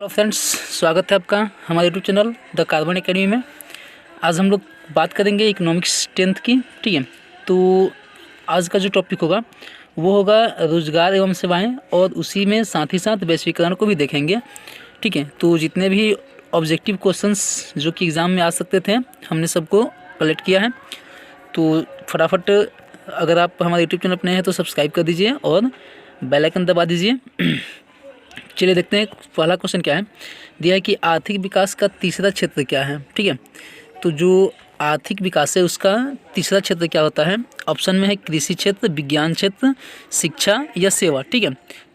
Hello friends, स्वागत है आपका हमारे YouTube channel the carbon academy में। आज हम लोग बात करेंगे इकोनॉमिक्स 10th की। ठीक है, तो आज का जो टॉपिक होगा वो होगा रोजगार एवं सेवाएं, और उसी में साथ ही साथ वैश्वीकरण को भी देखेंगे। ठीक है, तो जितने भी ऑब्जेक्टिव क्वेश्चंस जो कि एग्ज़ाम में आ सकते थे हमने सबको कलेक्ट किया है। तो फटाफट अगर आप हमारे यूट्यूब चैनल पर नए हैं तो सब्सक्राइब कर दीजिए और बेल आइकन दबा दीजिए। चलिए देखते हैं पहला क्वेश्चन क्या है। दिया है कि आर्थिक विकास का तीसरा क्षेत्र क्या है। ठीक है, तो जो आर्थिक विकास है उसका तीसरा क्षेत्र क्या होता है। ऑप्शन में है कृषि क्षेत्र, विज्ञान क्षेत्र, शिक्षा या सेवा। ठीक है,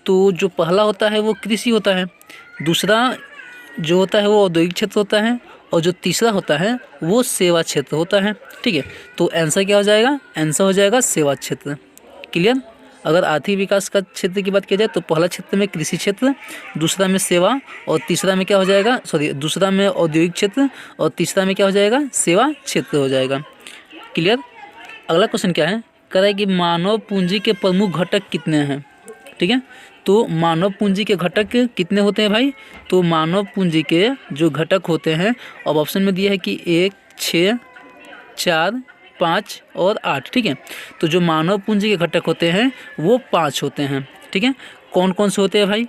तो जो पहला होता है वो कृषि होता है, दूसरा जो होता है वो औद्योगिक क्षेत्र होता है, और जो तीसरा होता है वो सेवा क्षेत्र होता है। ठीक है, तो आंसर क्या हो जाएगा, आंसर हो जाएगा सेवा क्षेत्र। क्लियर। अगर आर्थिक विकास का क्षेत्र की बात की जाए तो पहला क्षेत्र में कृषि क्षेत्र, दूसरा में सेवा, और तीसरा में क्या हो जाएगा, दूसरा में औद्योगिक क्षेत्र, और तीसरा में क्या हो जाएगा, सेवा क्षेत्र हो जाएगा। क्लियर। अगला क्वेश्चन क्या है, कह रहा है कि मानव पूंजी के प्रमुख घटक कितने हैं। ठीक है, तो मानव पूंजी के घटक कितने होते हैं भाई। तो मानव पूंजी के जो घटक होते हैं, अब ऑप्शन में दिया है कि 1, 6, 4, 5 और 8। ठीक है, तो जो मानव पूंजी के घटक होते हैं वो 5 होते हैं। ठीक है, कौन कौन से होते हैं भाई।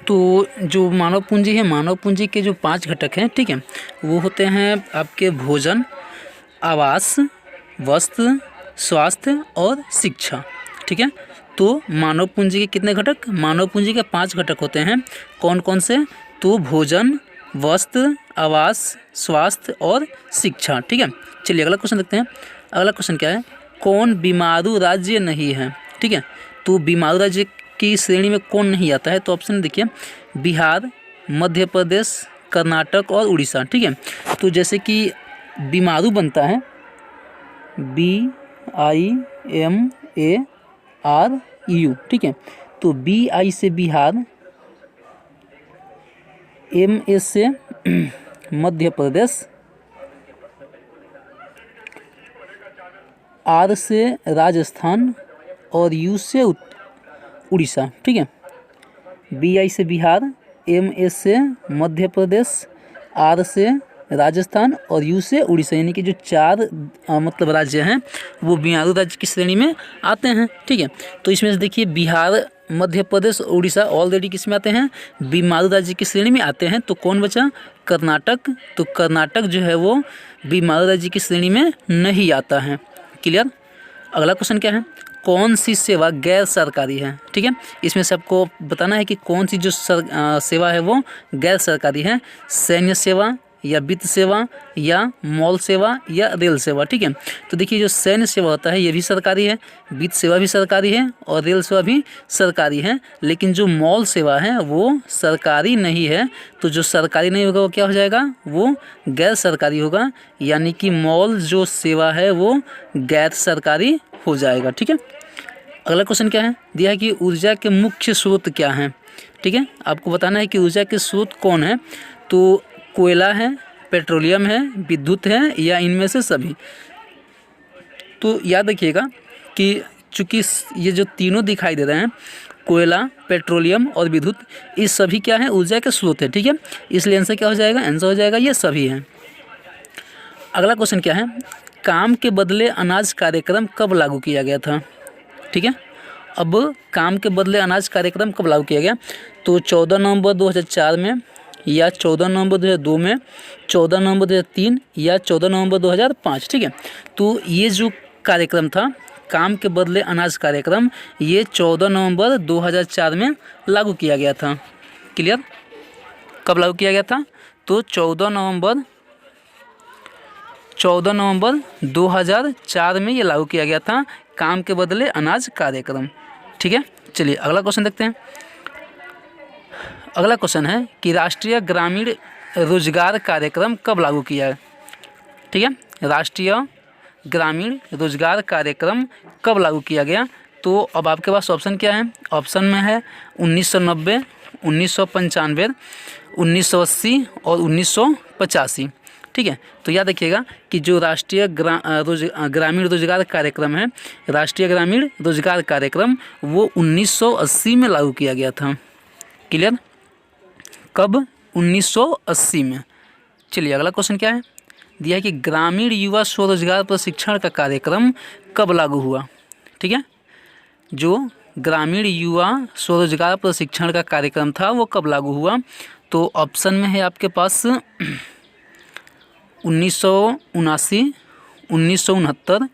तो जो मानव पूंजी है, मानव पूंजी के जो 5 घटक हैं, ठीक है, वो होते हैं आपके भोजन, आवास, वस्त्र, स्वास्थ्य और शिक्षा। ठीक है, तो मानव पूंजी के कितने घटक, मानव पूंजी के 5 घटक होते हैं। कौन कौन से, तो भोजन, वस्त्र, आवास, स्वास्थ्य और शिक्षा। ठीक है, चलिए अगला क्वेश्चन देखते हैं। अगला क्वेश्चन क्या है, कौन बीमारू राज्य नहीं है। ठीक है, तो बीमारू राज्य की श्रेणी में कौन नहीं आता है। तो ऑप्शन देखिए, बिहार, मध्य प्रदेश, कर्नाटक और उड़ीसा। ठीक है, तो जैसे कि बीमारू बनता है BIMARU। ठीक है, तो BI से बिहार, MA से मध्य प्रदेश, R से राजस्थान और U से उड़ीसा। ठीक है, BI से बिहार, MA से मध्य प्रदेश, R से राजस्थान और U से उड़ीसा, यानी कि जो 4 मतलब राज्य हैं वो बीमारू राज्य की श्रेणी में आते हैं। ठीक है, तो इसमें से देखिए बिहार, मध्य प्रदेश, उड़ीसा ऑलरेडी किस में आते हैं, बीमारू राज्य की श्रेणी में आते हैं। तो कौन बचा, कर्नाटक। तो कर्नाटक जो है वो बीमारू राज्य की श्रेणी में नहीं आता है। क्लियर। अगला क्वेश्चन क्या है, कौन सी सेवा गैर सरकारी है। ठीक है, इसमें से आपको बताना है कि कौन सी जो सेवा है वो गैर सरकारी है। सैन्य सेवा, या वित्त सेवा, या मॉल सेवा, या रेल सेवा। ठीक है, तो देखिए जो सैन्य सेवा होता है ये भी सरकारी है, वित्त सेवा भी सरकारी है, और रेल सेवा भी सरकारी है। लेकिन जो मॉल सेवा है वो सरकारी नहीं है। तो जो सरकारी नहीं होगा वो क्या हो जाएगा, वो गैर सरकारी होगा, यानी कि मॉल जो सेवा है वो गैर सरकारी हो जाएगा। ठीक है, अगला क्वेश्चन क्या है, दिया है कि ऊर्जा के मुख्य स्रोत क्या हैं। ठीक है, आपको बताना है कि ऊर्जा के स्रोत कौन है। तो कोयला है, पेट्रोलियम है, विद्युत है, या इनमें से सभी। तो याद रखिएगा कि चूँकि ये जो तीनों दिखाई दे रहे हैं, कोयला, पेट्रोलियम और विद्युत, ये सभी क्या है, ऊर्जा के स्रोत है। ठीक है, इसलिए आंसर क्या हो जाएगा, आंसर हो जाएगा ये सभी हैं। अगला क्वेश्चन क्या है, काम के बदले अनाज कार्यक्रम कब लागू किया गया था। ठीक है, अब काम के बदले अनाज कार्यक्रम कब लागू किया गया। तो 14 नवंबर 2004 में, या 14 नवंबर 2002 में, 14 नवंबर 2003, या 14 नवंबर 2005। ठीक है, तो ये जो कार्यक्रम था काम के बदले अनाज कार्यक्रम, ये 14 नवंबर 2004 में लागू किया गया था। क्लियर। कब लागू किया गया था, तो 14 नवंबर 2004 में ये लागू किया गया था, काम के बदले अनाज कार्यक्रम। ठीक है, चलिए अगला क्वेश्चन देखते हैं। अगला क्वेश्चन है कि राष्ट्रीय ग्रामीण रोजगार कार्यक्रम कब लागू किया है। ठीक है, राष्ट्रीय ग्रामीण रोजगार कार्यक्रम कब लागू किया गया। तो अब आपके पास ऑप्शन क्या है, ऑप्शन में है 1990, 1995, 1980 और 1985। ठीक है, तो याद रखिएगा कि जो राष्ट्रीय ग्रामीण रोजगार कार्यक्रम है, राष्ट्रीय ग्रामीण रोजगार कार्यक्रम वो 1980 में लागू किया गया था। क्लियर। कब? 1980 में। चलिए अगला क्वेश्चन क्या है, दिया है कि ग्रामीण युवा स्वरोजगार प्रशिक्षण का कार्यक्रम कब लागू हुआ। ठीक है, जो ग्रामीण युवा स्वरोजगार प्रशिक्षण का कार्यक्रम था वो कब लागू हुआ। तो ऑप्शन में है आपके पास 1979, 1969,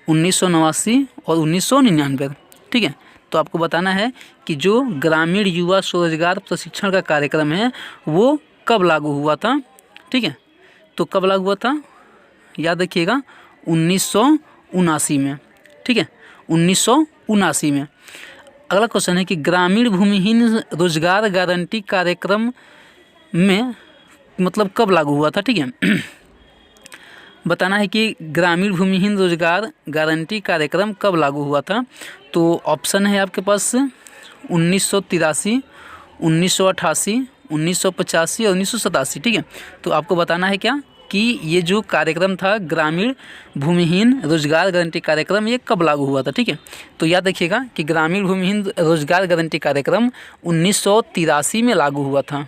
1989 और 1999। ठीक है, तो आपको बताना है कि जो ग्रामीण युवा स्वरोजगार प्रशिक्षण का कार्यक्रम है वो कब लागू हुआ था। ठीक है, तो कब लागू हुआ था, याद रखिएगा 1979 में। ठीक है, 1979 में। अगला क्वेश्चन है कि ग्रामीण भूमिहीन रोजगार गारंटी कार्यक्रम में मतलब कब लागू हुआ था। ठीक है, बताना है कि ग्रामीण भूमिहीन रोजगार गारंटी कार्यक्रम कब लागू हुआ था। तो ऑप्शन है आपके पास 1983, 1988, 1985 और 1987। ठीक है, तो आपको बताना है क्या कि ये जो कार्यक्रम था ग्रामीण भूमिहीन रोजगार गारंटी कार्यक्रम ये कब लागू हुआ था। ठीक है, तो याद रखिएगा कि ग्रामीण भूमिहीन रोजगार गारंटी कार्यक्रम 1983 में लागू हुआ था।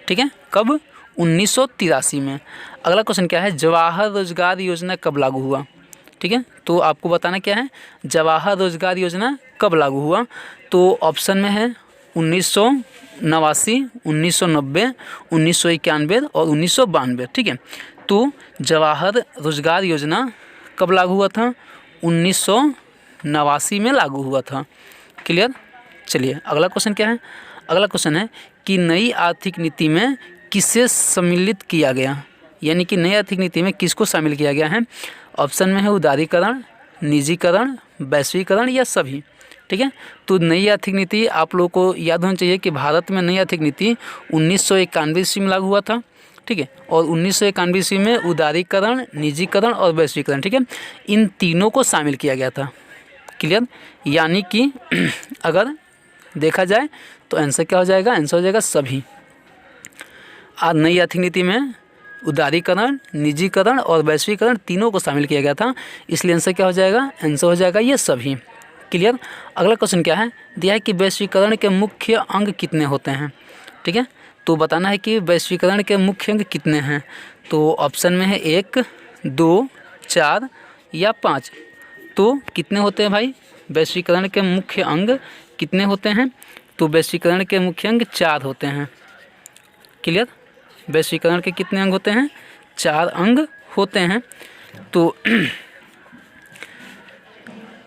ठीक है, कब? 1983 में। अगला क्वेश्चन क्या है, जवाहर रोजगार योजना कब लागू हुआ। ठीक है, तो आपको बताना क्या है, जवाहर रोजगार योजना कब लागू हुआ। तो ऑप्शन में है 1989, 1990, 1991 और 1992। ठीक है, तो जवाहर रोजगार योजना कब लागू हुआ था, 1989 में लागू हुआ था। क्लियर। चलिए अगला क्वेश्चन क्या है, अगला क्वेश्चन है कि नई आर्थिक नीति में किसे सम्मिलित किया गया, यानी कि नई आर्थिक नीति में किसको शामिल किया गया है। ऑप्शन में है उदारीकरण, निजीकरण, वैश्वीकरण या सभी। ठीक है, तो नई आर्थिक नीति आप लोगों को याद होना चाहिए कि भारत में नई आर्थिक नीति 1991 ईस्वी में लागू हुआ था। ठीक है, और 1991 ईस्वी में उदारीकरण, निजीकरण और वैश्वीकरण, ठीक है, इन तीनों को शामिल किया गया था। क्लियर, यानी कि अगर देखा जाए तो आंसर क्या हो जाएगा, आंसर हो जाएगा सभी। नई आर्थिक नीति में उदारीकरण, निजीकरण और वैश्वीकरण तीनों को शामिल किया गया था, इसलिए आंसर क्या हो जाएगा, आंसर हो जाएगा ये सभी। क्लियर। अगला क्वेश्चन क्या है, दिया है कि वैश्वीकरण के मुख्य अंग कितने होते हैं। ठीक है, तो बताना है कि वैश्वीकरण के मुख्य अंग कितने हैं। तो ऑप्शन में है 1, 2, 4 या 5। तो कितने होते हैं भाई, वैश्वीकरण के मुख्य अंग कितने होते हैं। तो वैश्वीकरण के मुख्य अंग 4 होते हैं। क्लियर, वैश्वीकरण के कितने अंग होते हैं, 4 अंग होते हैं। तो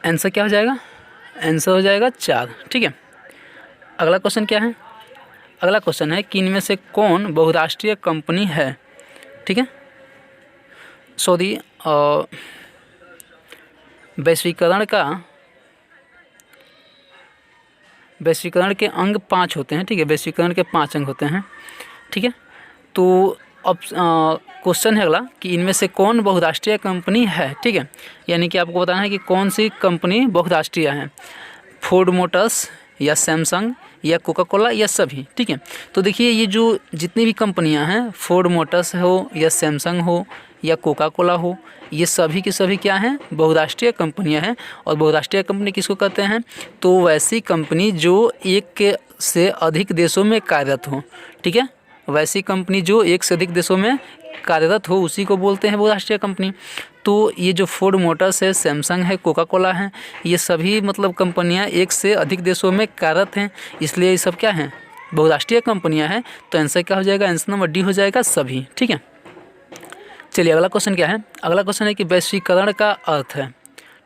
आंसर क्या हो जाएगा, आंसर हो जाएगा 4। ठीक है, अगला क्वेश्चन क्या है, अगला क्वेश्चन है कि इनमें से कौन बहुराष्ट्रीय कंपनी है। ठीक है, सॉरी, वैश्वीकरण के अंग 5 होते हैं। ठीक है, वैश्वीकरण के 5 अंग होते हैं। ठीक है, तो अब क्वेश्चन है अगला कि इनमें से कौन बहुराष्ट्रीय कंपनी है। ठीक है, यानी कि आपको बताना है कि कौन सी कंपनी बहुराष्ट्रीय है, फोर्ड मोटर्स या सैमसंग या कोका कोला या सभी। ठीक है, तो देखिए ये जो जितनी भी कंपनियां हैं, फोर्ड मोटर्स हो या सैमसंग हो या कोका कोला हो, ये सभी की सभी क्या हैं, बहुराष्ट्रीय कंपनियां हैं। और बहुराष्ट्रीय कंपनी किसको कहते हैं, तो वैसी कंपनी जो एक से अधिक देशों में कार्यरत हो। ठीक है, वैसी कंपनी जो एक से अधिक देशों में कार्यरत हो उसी को बोलते हैं बहुराष्ट्रीय कंपनी। तो ये जो फोर्ड मोटर्स है, सैमसंग है, कोका कोला है, ये सभी मतलब कंपनियां एक से अधिक देशों में कार्यरत हैं, इसलिए ये सब क्या हैं, बहुराष्ट्रीय कंपनियां हैं। तो आंसर क्या हो जाएगा, आंसर नंबर डी हो जाएगा सभी। ठीक है, चलिए अगला क्वेश्चन क्या है, अगला क्वेश्चन है कि वैश्वीकरण का अर्थ है।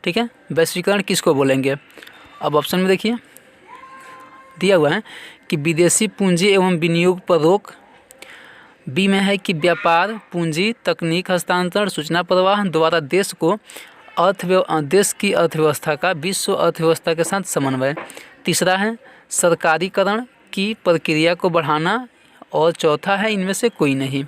ठीक है, वैश्वीकरण किसको बोलेंगे। अब ऑप्शन में देखिए दिया हुआ है कि विदेशी पूंजी एवं विनियोग पर रोक। बी में है कि व्यापार, पूंजी, तकनीक हस्तांतरण, सूचना प्रवाह द्वारा देश की अर्थव्यवस्था का विश्व अर्थव्यवस्था के साथ समन्वय। तीसरा है सरकारीकरण की प्रक्रिया को बढ़ाना और चौथा है इनमें से कोई नहीं।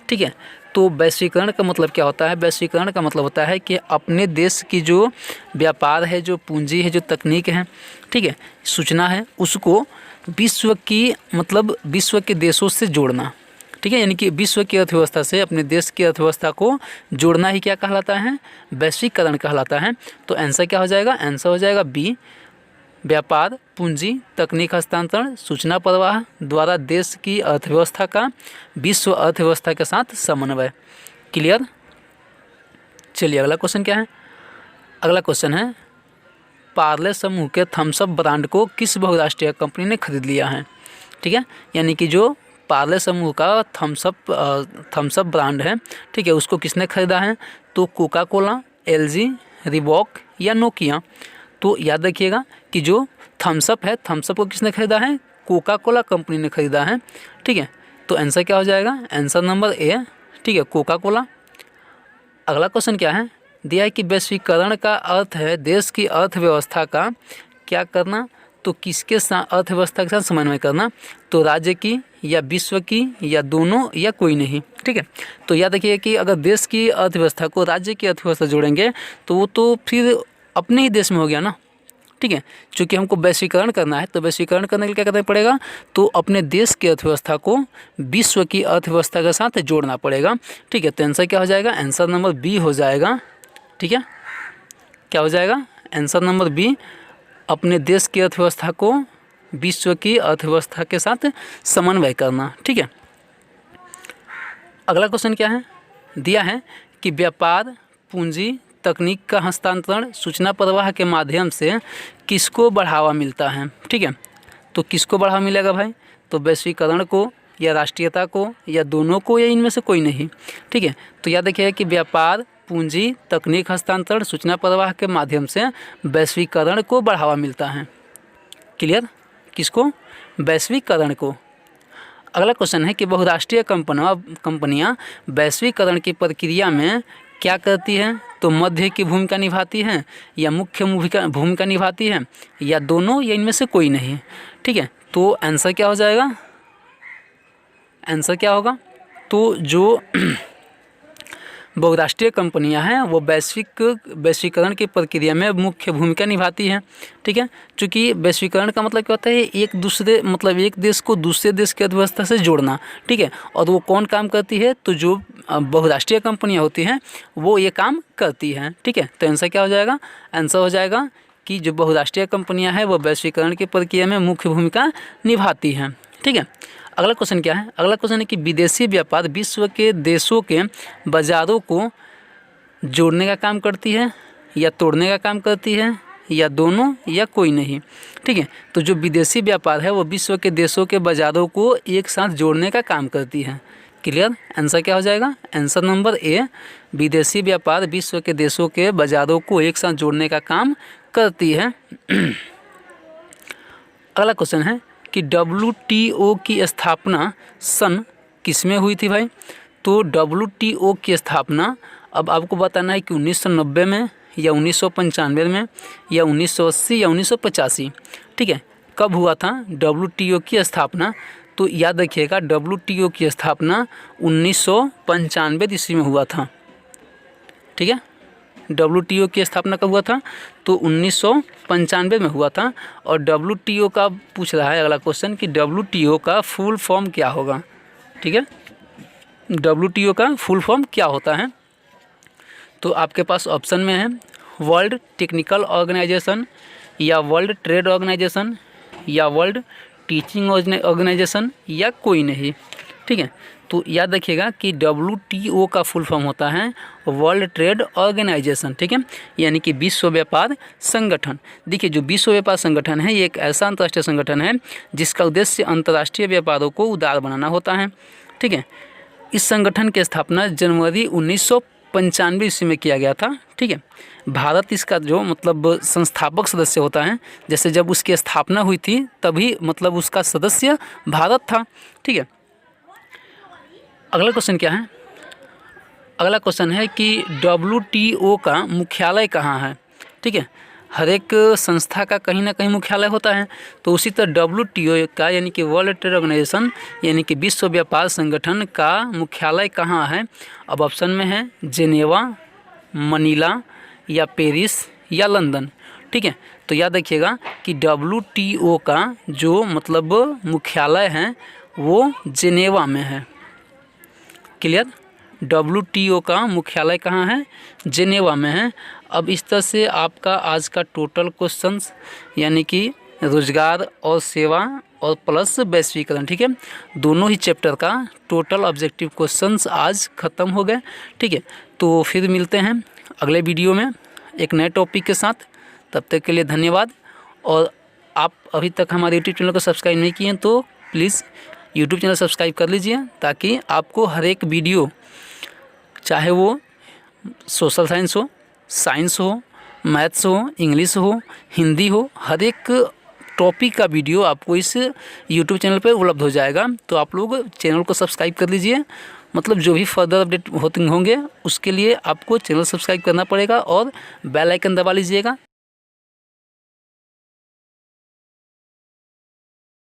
ठीक है, तो वैश्वीकरण का मतलब क्या होता है, वैश्वीकरण का मतलब होता है कि अपने देश की जो व्यापार है, जो पूंजी है, जो तकनीक है, ठीक है, सूचना है, उसको विश्व के देशों से जोड़ना। ठीक है, यानी कि विश्व की अर्थव्यवस्था से अपने देश की अर्थव्यवस्था को जोड़ना ही क्या कहलाता है, वैश्वीकरण कहलाता है। तो आंसर क्या हो जाएगा, आंसर हो जाएगा बी, व्यापार, पूंजी, तकनीक हस्तांतरण, सूचना प्रवाह द्वारा देश की अर्थव्यवस्था का विश्व अर्थव्यवस्था के साथ समन्वय। क्लियर। चलिए अगला क्वेश्चन क्या है। अगला क्वेश्चन है पार्ले समूह के थम्स अप ब्रांड को किस बहुराष्ट्रीय कंपनी ने खरीद लिया है। ठीक है, यानी कि जो पार्ले समूह का थम्स अप ब्रांड है, ठीक है, उसको किसने खरीदा है। तो कोका कोला, एलजी, रिबॉक या नोकिया। तो याद रखिएगा कि जो थम्स अप है, थम्स अप को किसने खरीदा है, कोका कोला कंपनी ने खरीदा है। ठीक है, तो आंसर क्या हो जाएगा, आंसर नंबर ए, ठीक है, कोका कोला। अगला क्वेश्चन क्या है, दिया है कि वैश्वीकरण का अर्थ है देश की अर्थव्यवस्था का क्या करना। तो किसके साथ अर्थव्यवस्था के साथ समन्वय करना। तो राज्य की या विश्व की या दोनों या कोई नहीं। ठीक है, तो याद रखिए कि अगर देश की अर्थव्यवस्था को राज्य की अर्थव्यवस्था जोड़ेंगे तो वो तो फिर अपने ही देश में हो गया ना। ठीक है, चूँकि हमको वैश्वीकरण करना है तो वैश्वीकरण करने के लिए क्या करना पड़ेगा, तो अपने देश की अर्थव्यवस्था को विश्व की अर्थव्यवस्था के साथ जोड़ना पड़ेगा। ठीक है, तो आंसर क्या हो जाएगा, आंसर नंबर बी हो जाएगा। ठीक है, क्या हो जाएगा, आंसर नंबर बी, अपने देश की अर्थव्यवस्था को विश्व की अर्थव्यवस्था के साथ समन्वय करना। ठीक है, अगला क्वेश्चन क्या है, दिया है कि व्यापार, पूंजी, तकनीक का हस्तांतरण, सूचना प्रवाह के माध्यम से किसको बढ़ावा मिलता है। ठीक है, तो किसको बढ़ावा मिलेगा भाई, तो वैश्वीकरण को या राष्ट्रीयता को या दोनों को या इनमें से कोई नहीं। ठीक है, तो याद रखिए कि व्यापार, पूंजी, तकनीक हस्तांतरण, सूचना प्रवाह के माध्यम से वैश्वीकरण को बढ़ावा मिलता है। क्लियर, किसको, वैश्वीकरण को। अगला क्वेश्चन है कि बहुराष्ट्रीय कंपनियां वैश्वीकरण की प्रक्रिया में क्या करती है। तो मध्य की भूमिका निभाती है या मुख्य भूमिका निभाती है या दोनों या इनमें से कोई नहीं। ठीक है, तो आंसर क्या हो जाएगा, आंसर क्या होगा, तो जो बहुराष्ट्रीय कंपनियां हैं वो वैश्वीकरण की प्रक्रिया में मुख्य भूमिका निभाती हैं। ठीक है, क्योंकि वैश्वीकरण का मतलब क्या होता है, एक देश को दूसरे देश की अर्थव्यवस्था से जोड़ना। ठीक है, और वो कौन काम करती है, तो जो बहुराष्ट्रीय कंपनियां होती हैं वो ये काम करती हैं। ठीक है, तो आंसर क्या हो जाएगा, आंसर हो जाएगा कि जो बहुराष्ट्रीय कंपनियां हैं वो वैश्वीकरण की प्रक्रिया में मुख्य भूमिका निभाती हैं। ठीक है, अगला क्वेश्चन क्या है, अगला क्वेश्चन है कि विदेशी व्यापार विश्व के देशों के बाज़ारों को जोड़ने का काम करती है या तोड़ने का काम करती है या दोनों या कोई नहीं। ठीक है, तो जो विदेशी व्यापार है वो विश्व के देशों के बाज़ारों को एक साथ जोड़ने का काम करती है। क्लियर, आंसर क्या हो जाएगा, आंसर नंबर ए, विदेशी व्यापार विश्व के देशों के बाज़ारों को एक साथ जोड़ने का काम करती है। अगला क्वेश्चन है कि WTO की स्थापना सन किस में हुई थी भाई। तो WTO की स्थापना अब आपको बताना है कि 1990 में या 1995 में या 1980 या 1985। ठीक है, कब हुआ था WTO की स्थापना। तो याद रखिएगा WTO की स्थापना 1995 ईस्वी में हुआ था। ठीक है, WTO की स्थापना कब हुआ था, तो 1995 में हुआ था। और WTO का पूछ रहा है अगला क्वेश्चन कि WTO का फुल फॉर्म क्या होगा। ठीक है, WTO का फुल फॉर्म क्या होता है। तो आपके पास ऑप्शन में है वर्ल्ड टेक्निकल ऑर्गेनाइजेशन या वर्ल्ड ट्रेड ऑर्गेनाइजेशन या वर्ल्ड टीचिंग ऑर्गेनाइजेशन या कोई नहीं। ठीक है, तो याद रखिएगा कि WTO का फुल फॉर्म होता है वर्ल्ड ट्रेड ऑर्गेनाइजेशन। ठीक है, यानी कि विश्व व्यापार संगठन। देखिए जो विश्व व्यापार संगठन है ये एक ऐसा अंतर्राष्ट्रीय संगठन है जिसका उद्देश्य अंतर्राष्ट्रीय व्यापारों को उदार बनाना होता है। ठीक है, इस संगठन की स्थापना जनवरी 1995 ईस्वी में किया गया था। ठीक है, भारत इसका जो संस्थापक सदस्य होता है, जैसे जब उसकी स्थापना हुई थी तभी उसका सदस्य भारत था। ठीक है, अगला क्वेश्चन क्या है, अगला क्वेश्चन है कि WTO का मुख्यालय कहाँ है। ठीक है, हर एक संस्था का कहीं ना कहीं मुख्यालय होता है, तो उसी तरह WTO का यानी कि वर्ल्ड ट्रेड ऑर्गेनाइजेशन यानी कि विश्व व्यापार संगठन का मुख्यालय कहाँ है। अब ऑप्शन में है जेनेवा, मनीला या पेरिस या लंदन। ठीक है, तो याद रखिएगा कि WTO का जो मुख्यालय है वो जेनेवा में है। क्लियर, WTO का मुख्यालय कहाँ है? जेनेवा में है। अब इस तरह से आपका आज का टोटल क्वेश्चंस यानी कि रोजगार और सेवा और प्लस वैश्वीकरण, ठीक है, दोनों ही चैप्टर का टोटल ऑब्जेक्टिव क्वेश्चंस आज ख़त्म हो गए। ठीक है, तो फिर मिलते हैं अगले वीडियो में एक नए टॉपिक के साथ। तब तक के लिए धन्यवाद। और आप अभी तक हमारे यूट्यूब चैनल को सब्सक्राइब नहीं किए हैं तो प्लीज़ यूट्यूब चैनल सब्सक्राइब कर लीजिए, ताकि आपको हर एक वीडियो, चाहे वो सोशल साइंस हो, मैथ्स हो, इंग्लिश हो, हिंदी हो, हर एक टॉपिक का वीडियो आपको इस यूट्यूब चैनल पर उपलब्ध हो जाएगा। तो आप लोग चैनल को सब्सक्राइब कर लीजिए, मतलब जो भी फर्दर अपडेट होंगे उसके लिए आपको चैनल सब्सक्राइब करना पड़ेगा और बेल आइकन दबा लीजिएगा।